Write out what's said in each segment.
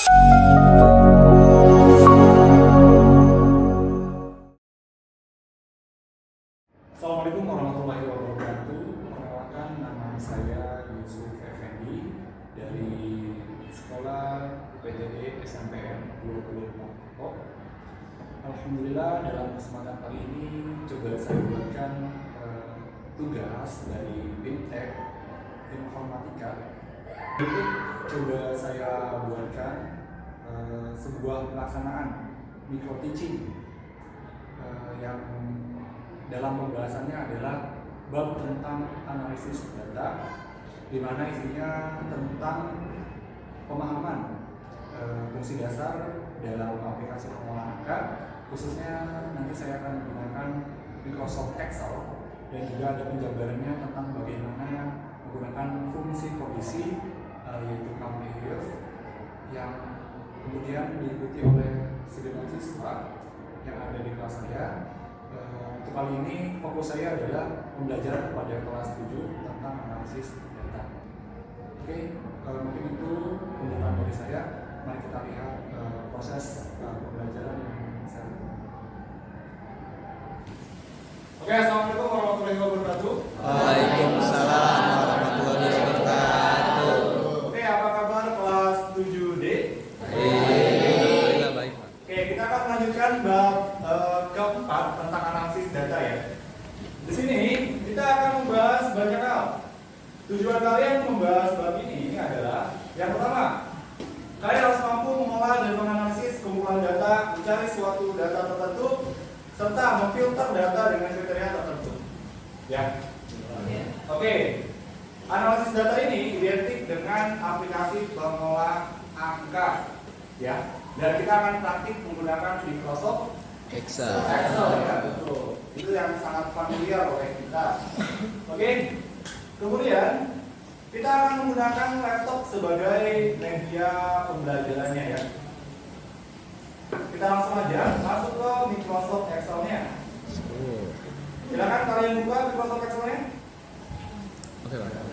Assalamualaikum warahmatullahi wabarakatuh. Perkenalkan, nama saya Yusuf Effendi dari Sekolah UPTD SMPN 20 Depok. Alhamdulillah, dalam kesempatan kali ini coba saya buatkan tugas dari BIMTEK Informatika. Itu coba saya buatkan sebuah pelaksanaan micro teaching yang dalam pembahasannya adalah bab tentang analisis data, di mana isinya tentang pemahaman fungsi dasar dalam aplikasi pengolahan angka. Khususnya nanti saya akan menggunakan Microsoft Excel, dan juga ada penjabarannya tentang bagaimana menggunakan fungsi kondisi yaitu count here, yang kemudian diikuti oleh segenap siswa yang ada di kelas saya. Untuk kali ini fokus saya adalah pembelajaran kepada kelas 7 tentang analisis data. Oke, mungkin itu pembukaan dari saya. Mari kita lihat proses pembelajaran yang saya lakukan. Oke, assalamualaikum warahmatullahi wabarakatuh. Waalaikumsalam warahmatullahi wabarakatuh. Oke, apa kabar kelas 7D? Alhamdulillah baik, Pak. Oke, kita akan melanjutkan bab keempat tentang analisis data ya. Di sini kita akan membahas banyak hal. Tujuan kalian membahas bab ini adalah yang pertama, kalian harus mampu mengolah dan menganalisis kumpulan data, mencari suatu data tertentu, serta memfilter data dengan kriteria tertentu. Ya. Oke. Analisis data ini identik dengan aplikasi pengolah angka. Ya. Dan kita akan praktik menggunakan Microsoft Excel. Excel ya, betul. Itu yang sangat familiar oleh kita. Oke. Kemudian kita akan menggunakan laptop sebagai media pembelajarannya ya. Kita langsung aja masuk ke Microsoft Excel-nya. Silakan kalian buka Microsoft Excel-nya. Oke, Pak.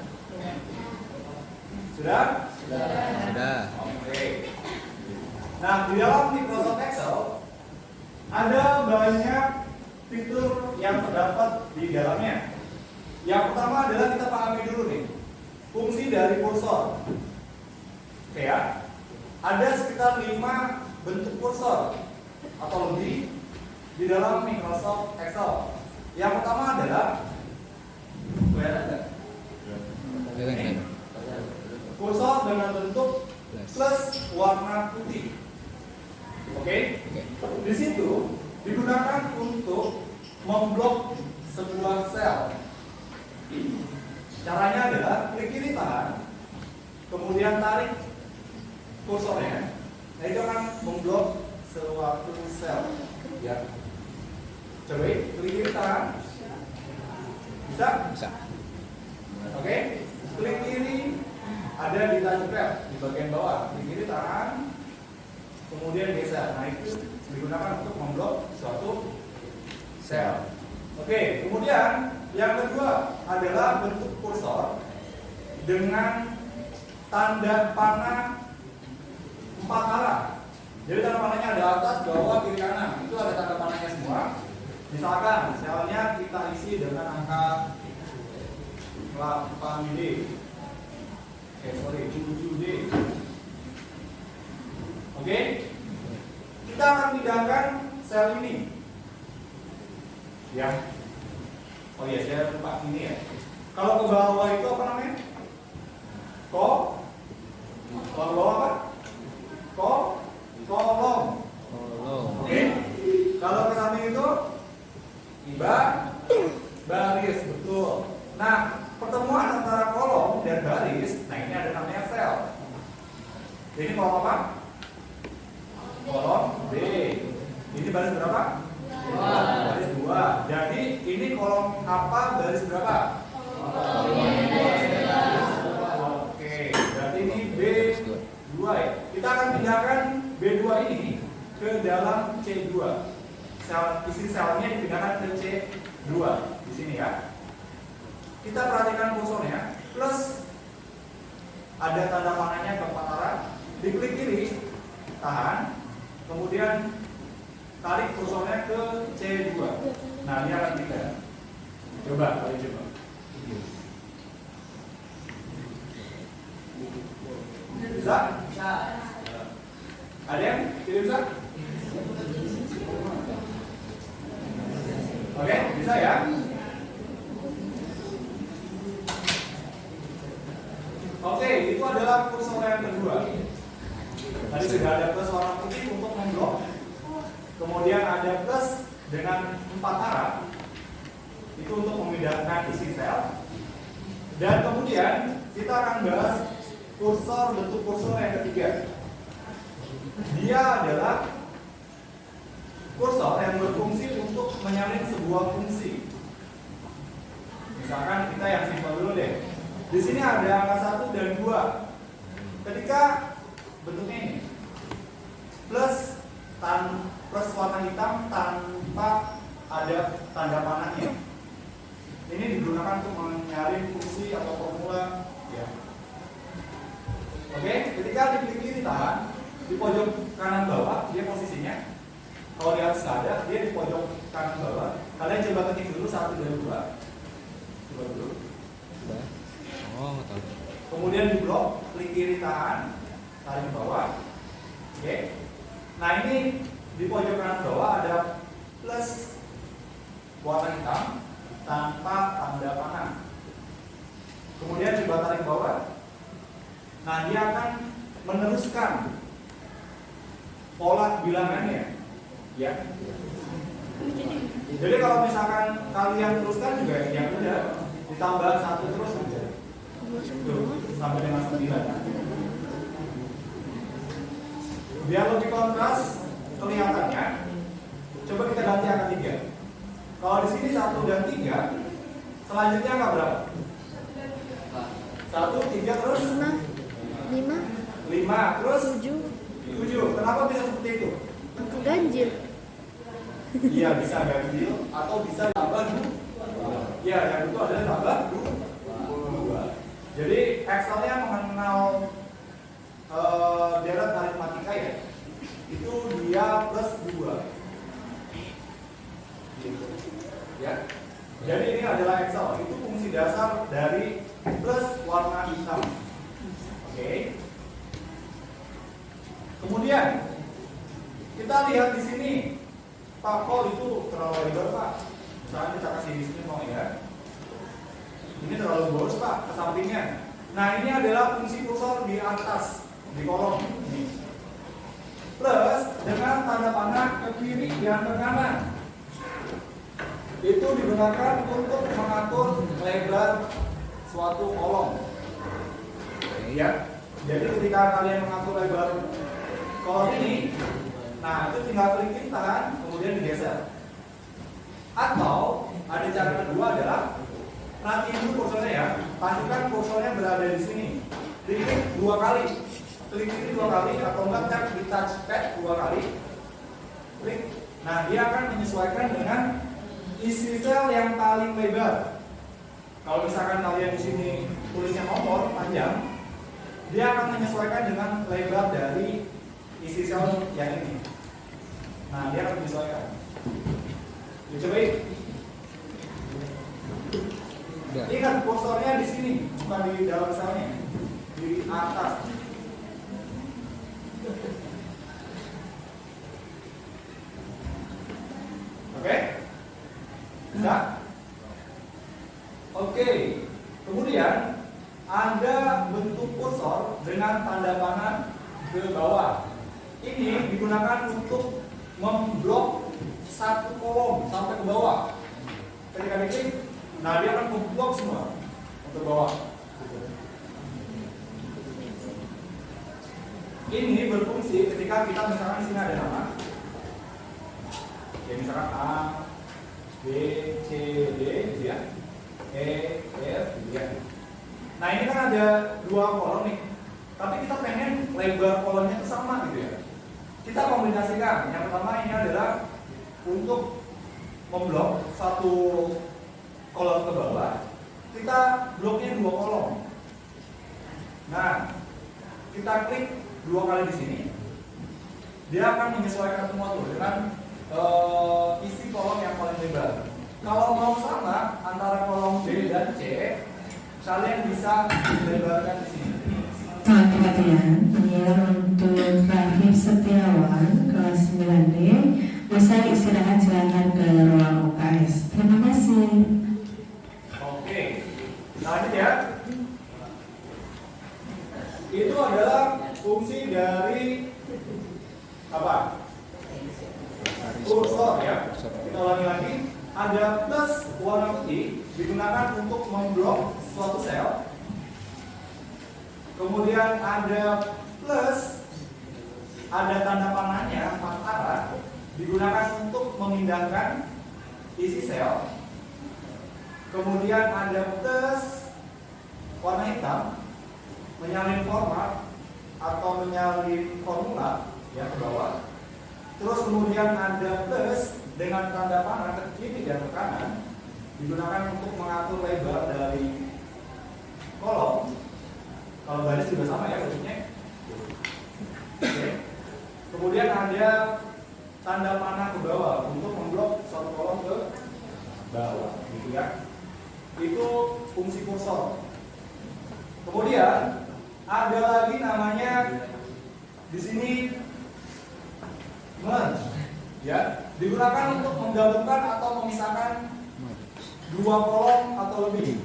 Sudah? Sudah. Oke. Nah, di dalam Microsoft Excel ada banyak fitur yang terdapat di dalamnya. Yang pertama adalah kita pahami dulu nih, fungsi dari kursor. Oke ya. Ada sekitar 5 bentuk kursor atau lebih di dalam Microsoft Excel. Yang pertama adalah kursor dengan bentuk plus warna putih. Oke. Di situ digunakan untuk memblok sebuah sel. Caranya adalah klik kiri tahan, kemudian tarik kursornya. Nah, itu akan memblok suatu sel. Ya. Coba klik kiri tahan. Bisa? Bisa. Oke. Klik kiri ada di touchpad di bagian bawah. Klik kiri tahan, kemudian geser. Nah, itu digunakan untuk memblok suatu sel. Oke, kemudian yang kedua adalah bentuk kursor dengan tanda panah 4 arah. Jadi tanda panahnya ada atas, bawah, kiri, kanan. Itu ada tanda panahnya semua. Misalkan selnya kita isi dengan angka 8D. 7D. Oke. Kita akan pindahkan sel ini. Ya. Oh iya, saya lupa ini ya. Kalau ke bawah itu apa namanya? Kalau ke bawah apa? Kolom. Oke. Kalau ke samping itu baris, betul. Nah, pertemuan antara kolom dan baris, nah ini ada namanya sel. Ini kolom apa? Kolom B. Ini baris berapa? Baris 2. Jadi ini kolom apa, baris berapa? Oke, berarti ini B2 ya. Kita akan pindahkan B2 ini ke dalam C2. Isi selnya dipindahkan ke C2 di sini ya. Kita perhatikan kursornya, plus ada tanda panahnya keempat arah. Diklik kiri, tahan, kemudian tarik kursornya ke C2. Nah, ini akan kita coba, kalian coba. Bisa? Ada yang tidak bisa? Oke, bisa ya? Oke, itu adalah kursor yang kedua. Tadi sudah ada plus warna putih untuk memblok. Kemudian ada plus dengan 4 arah. Itu untuk memindahkan isi sel. Dan kemudian kita akan bahas bentuk kursor yang ketiga. Dia adalah kursor yang berfungsi untuk menyalin sebuah fungsi. Misalkan kita yang simpel dulu deh. Di sini ada angka 1 dan 2. Ketika bentuknya ini plus warna hitam tanpa ada tanda panahnya. Ini digunakan untuk menyalin fungsi atau formula ya. Oke, ketika diklik kiri tahan, di pojok kanan bawah dia posisinya. Kalau di atas nggak ada, dia di pojok kanan bawah. Kalian coba ketik dulu 1 dan 2. Coba dulu. Oh, tahu. Kemudian di blok, klik kiri tahan, tarik ke bawah. Oke. Nah, ini di pojok kanan bawah ada plus warna hitam tanpa tanda panah. Kemudian coba tarik ke bawah. Nah, dia akan meneruskan pola bilangannya. Ya. Jadi kalau misalkan kalian teruskan juga yang udah ditambah 1 terus aja. Tuh, sampai dengan 9. Biar lebih kontras kelihatannya, coba kita ganti angka 3. Kalau di sini 1 dan 3, selanjutnya angka berapa? 1, 3 terus 5 terus 7. Kenapa bisa seperti itu? Ganjil. Iya, bisa ganjil atau bisa tambah 2. Ya, yang itu adalah tambah 2. Jadi Excel-nya mengenal deret aritmatika ya. Itu dia plus 2. Gitu. Ya. Jadi ini adalah Excel. Itu fungsi dasar dari plus warna hitam. Oke. Kemudian kita lihat di sini, Pak, kok itu terlalu lebar, Pak? Misalnya kita kasih di sini mau ya. Ini terlalu boros, Pak, ke sampingnya. Nah, ini adalah fungsi kursor di atas, di kolom ini. Plus dengan tanda panah ke kiri dan ke kanan. Itu digunakan untuk mengatur lebar suatu kolom. Ya. Jadi ketika kalian mengatur lebar kolom ini, nah itu tinggal klik kiri tahan, kemudian digeser. Atau ada cara kedua adalah nanti dulu kursornya ya, pastikan kursornya berada di sini. Klik 2 kali, klik kiri 2 kali, atau enggak tap di touchpad 2 kali. Klik. Nah, dia akan menyesuaikan dengan isi sel yang paling lebar. Kalau misalkan kalian di sini tulisnya nomor panjang, dia akan menyesuaikan dengan lebar dari isi sel yang ini. Nah, dia akan menyesuaikan. Dicobain. Ingat kursornya di sini, bukan di dalam selnya, di atas. Oke? Bisa? Oke. Kemudian ada bentuk kursor dengan tanda panah ke bawah. Ini digunakan untuk memblok satu kolom sampai ke bawah. Ketika diklik, nah dia akan memblok semua untuk bawah. Ini berfungsi ketika kita misalkan di sini ada nama, ya misalkan A, B, C, D, gitu ya, E, F, gitu ya. Nah ini kan ada 2 kolom nih, tapi kita pengen lebar kolomnya itu sama gitu ya. Kita kombinasikan. Yang pertama ini adalah untuk memblok satu kolom ke bawah, kita bloknya 2 kolom. Nah, kita klik 2 kali di sini. dia akan menyesuaikan semua tuh dengan isi kolom yang paling lebar. Kalau mau sama antara kolom B dan C, kalian bisa dilebarkan di sini. Perhatian, penyiar untuk Rafif Setiawan kelas 9D. Usai istirahat silakan ke ruang UKS. Terima kasih. Oke, lanjut ya. Itu adalah fungsi dari apa? Kursor ya. Kita ulangi lagi. Ada plus warna putih digunakan untuk memblok suatu sel. Kemudian ada plus, ada tanda panahnya 4 arah digunakan untuk memindahkan isi sel. Kemudian ada plus warna hitam menyalin format atau menyalin formula ya ke bawah. Terus kemudian ada plus dengan tanda panah ke kiri dan ke kanan digunakan untuk mengatur lebar dari kolom. Kalau baris juga sama ya bentuknya. Oke. Kemudian ada tanda panah ke bawah untuk memblok suatu kolom ke bawah, gitu ya. Itu fungsi kursor. Kemudian ada lagi namanya di sini merge, ya, digunakan untuk menggabungkan atau memisahkan dua kolom atau lebih.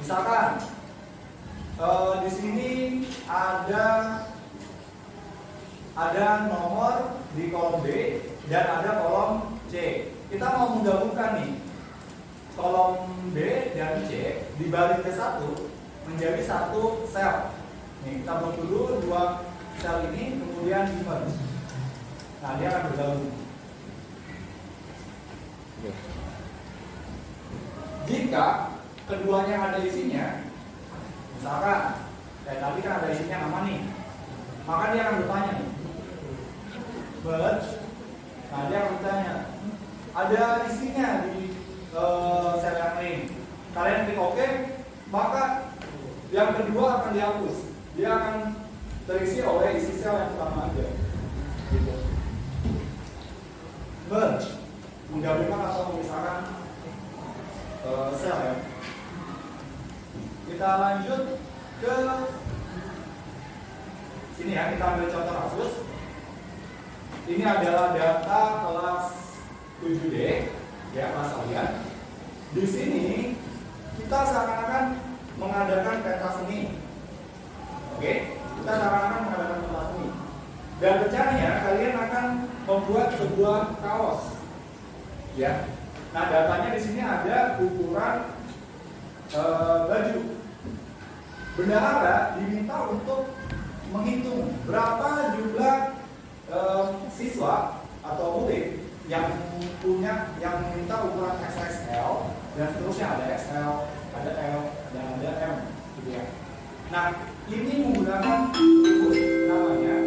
Misalkan di sini ada nomor di kolom B dan ada kolom C. Kita mau menggabungkan nih kolom B dan C dibalik ke satu menjadi satu sel. Nih, kita bentuk dulu dua sel ini kemudian di merge. Nah, dia akan bergabung. Jika keduanya ada isinya, misalkan kayak tadi kan ada isinya nama nih, maka dia akan bertanya nih, merge. Nah, dia akan bertanya, ada isinya di sel yang lain. Kalian klik OK, maka yang kedua akan dihapus. Dia akan terisi oleh isi sel yang pertama aja. Gitu. Merge, menggabungkan atau memisahkan sel ya. Kita lanjut ke sini ya, kita ambil contoh kasus. Ini adalah data kelas 7D, ya kelas kalian. Di sini kita seakan-akan mengadakan pentas seni. Oke, kita seakan-akan mengadakan pentas seni. Dan rencananya kalian akan membuat sebuah kaos, ya. Nah, datanya di sini ada ukuran baju. Bendahara diminta untuk menghitung berapa jumlah siswa atau murid yang meminta ukuran XXL dan seterusnya, ada XL, ada L, dan ada M, gitu ya. Nah, ini menggunakan rumus namanya.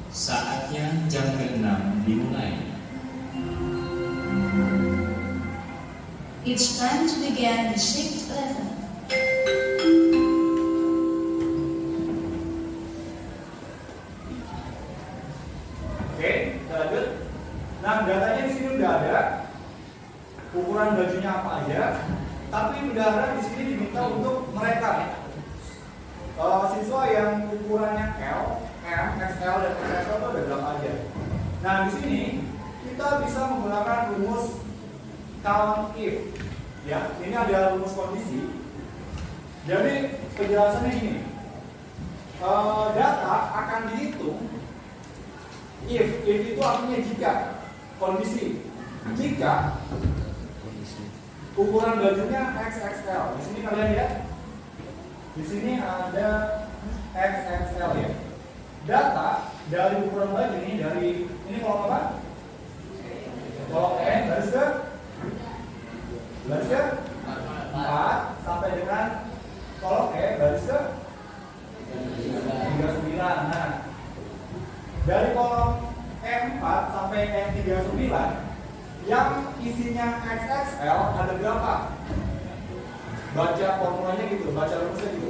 Saatnya jam ke-6 dimulai. It's time to begin the shift lesson. Oke, kita lanjut. Nah, datanya di sini udah ada, ukuran bajunya apa aja, tapi bendahara di sini diminta untuk mereka siswa yang ukurannya L, M, XL dan XXL itu ada berapa aja. Nah, di sini kita bisa menggunakan rumus count if. Ya, ini ada rumus kondisi. Jadi penjelasannya ini, data akan dihitung if itu artinya jika, kondisi jika ukuran bajunya XXL. Di sini kalian lihat, di sini ada XXL ya. Data dari ukuran baju ini ini kolom apa? Kolom N garis ke 4 sampai dengan kolom E garis ke 39. Nah, dari kolom M4 sampai M39 yang isinya XXL ada berapa? Baca formulanya gitu, baca rumusnya gitu.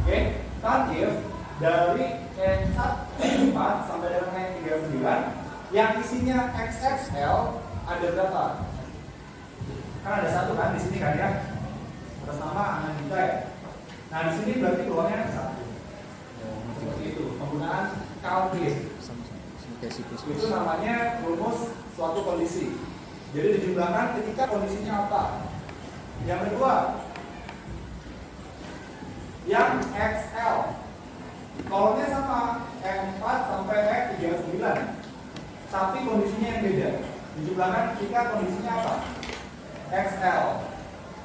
Oke, kan if dari E4 sampai dengan E39 yang isinya XXL ada berapa? Kan ada satu kan di sini kan ya, atas nama Anandita ya. Nah di sini berarti keluarnya satu. Seperti itu penggunaan Calvin. Kayak siklus. Itu namanya rumus suatu kondisi. Jadi dijumlahkan ketika kondisinya apa. Yang kedua, yang XL kolomnya sama E4 sampai E39, tapi kondisinya yang beda. Dijumlahkan ketika kondisinya apa? XL,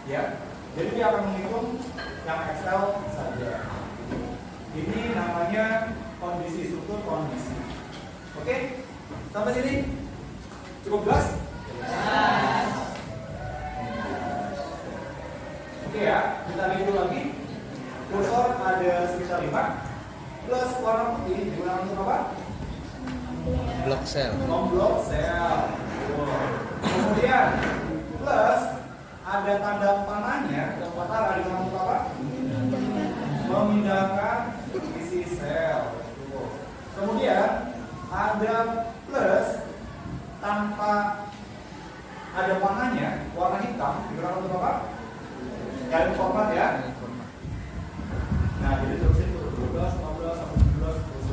ya. Jadi dia akan menghitung yang XL saja. Ini namanya kondisi, struktur kondisi. Oke, sampai sini cukup jelas? Oke ya, kita lihat dulu lagi. Kursor ada sekitar 5 plus warna putih digunakan untuk apa? Block cell. Memblok sel. Kemudian plus ada tanda panahnya, tempat arah digunakan untuk apa? Memindahkan isi sel. Kemudian ada plus tanpa ada panahnya, warna hitam digunakan untuk apa? Garis format ya. Nah, jadi terus itu 12, 15, sampai 17, terus.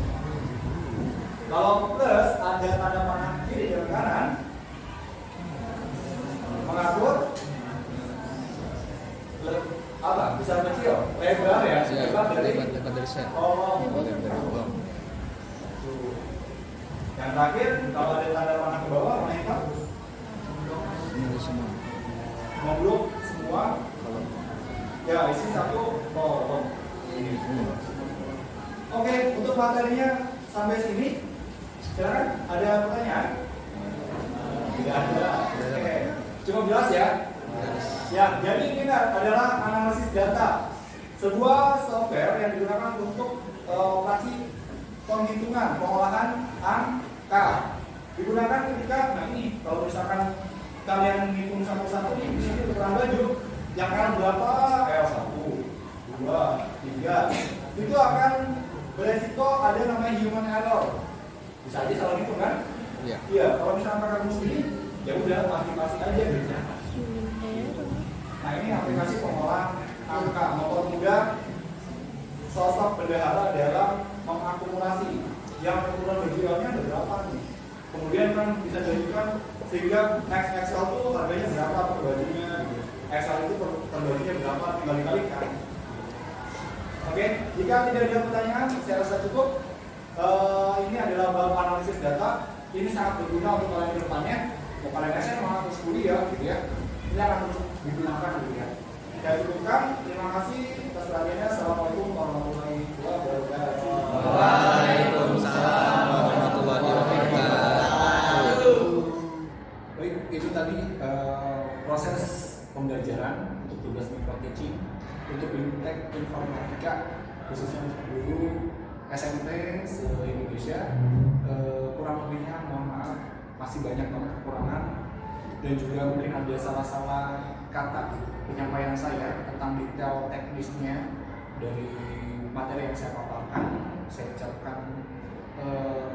Kalau plus ada tanda panah kiri dan kanan, mengatur apa? Besar kecil, lebar ya, lebar Lebar dari sel. Oh, Lebar dari bawah. yang terakhir kalau ada tanda panah ke bawah warna hitam, Ini semua. memblok semua. Ya, isi satu kolom. Oke, untuk materinya sampai sini. Silakan, ada pertanyaan? Tidak ada. Oke, cukup jelas ya? Ya, jadi ini adalah analisis data. Sebuah software yang digunakan untuk operasi penghitungan, pengolahan angka. Digunakan ketika, nah ini, kalau misalkan kalian menghitung satu-satu nih, di sini ukuran baju, yang kanan berapa? L1, 2, 3. Itu akan beresiko ada namanya human error. Bisa aja salah hitung kan? Iya. Iya, kalau misalkan pakai rumus ini, ya udah aplikasi aja gitu. Nah ini aplikasi pengolahan angka mempermudah sosok bendahara dalam mengakumulasi yang ukuran baju-nya ada berapa nih. Kemudian kan bisa jadikan sehingga next Excel tuh harganya berapa per bajunya, Excel itu per bajunya berapa, tinggal dikalikan. Oke, jika tidak ada pertanyaan, saya rasa cukup. Ini adalah bab analisis data. Ini sangat berguna untuk kalian ke depannya. Mau kalian SMA atau kuliah gitu ya. Ini akan terus digunakan gitu ya. Saya cukupkan. Terima kasih atas perhatiannya. Assalamualaikum warahmatullahi wabarakatuh. Waalaikumsalam warahmatullahi wabarakatuh. Baik, itu tadi proses pembelajaran untuk tugas mikro teaching untuk Bimtek Informatika khususnya untuk guru SMP se-Indonesia. Kurang lebihnya mohon maaf, masih banyak banget kekurangan dan juga mungkin ada salah-salah kata penyampaian saya tentang detail teknisnya dari materi yang saya paparkan. Saya ucapkan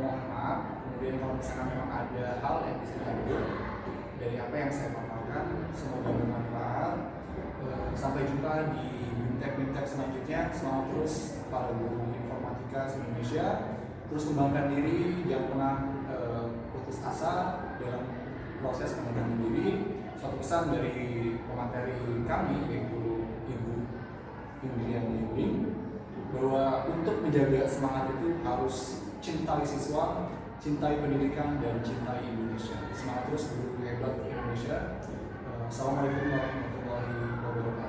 mohon maaf. Kemudian kalau misalkan memang ada hal yang bisa diambil dari apa yang saya paparkan, semoga bermanfaat. Sampai jumpa di Bimtek selanjutnya. Semangat terus para guru informatika se-Indonesia. Terus kembangkan diri, jangan pernah putus asa dalam proses pengembangan diri. Suatu pesan dari pemateri kami yaitu Ibu Indrian Yuling bahwa untuk menjaga semangat itu harus cintai siswa, cintai pendidikan dan cintai Indonesia. Semangat terus guru hebat Indonesia. Assalamualaikum warahmatullahi wabarakatuh.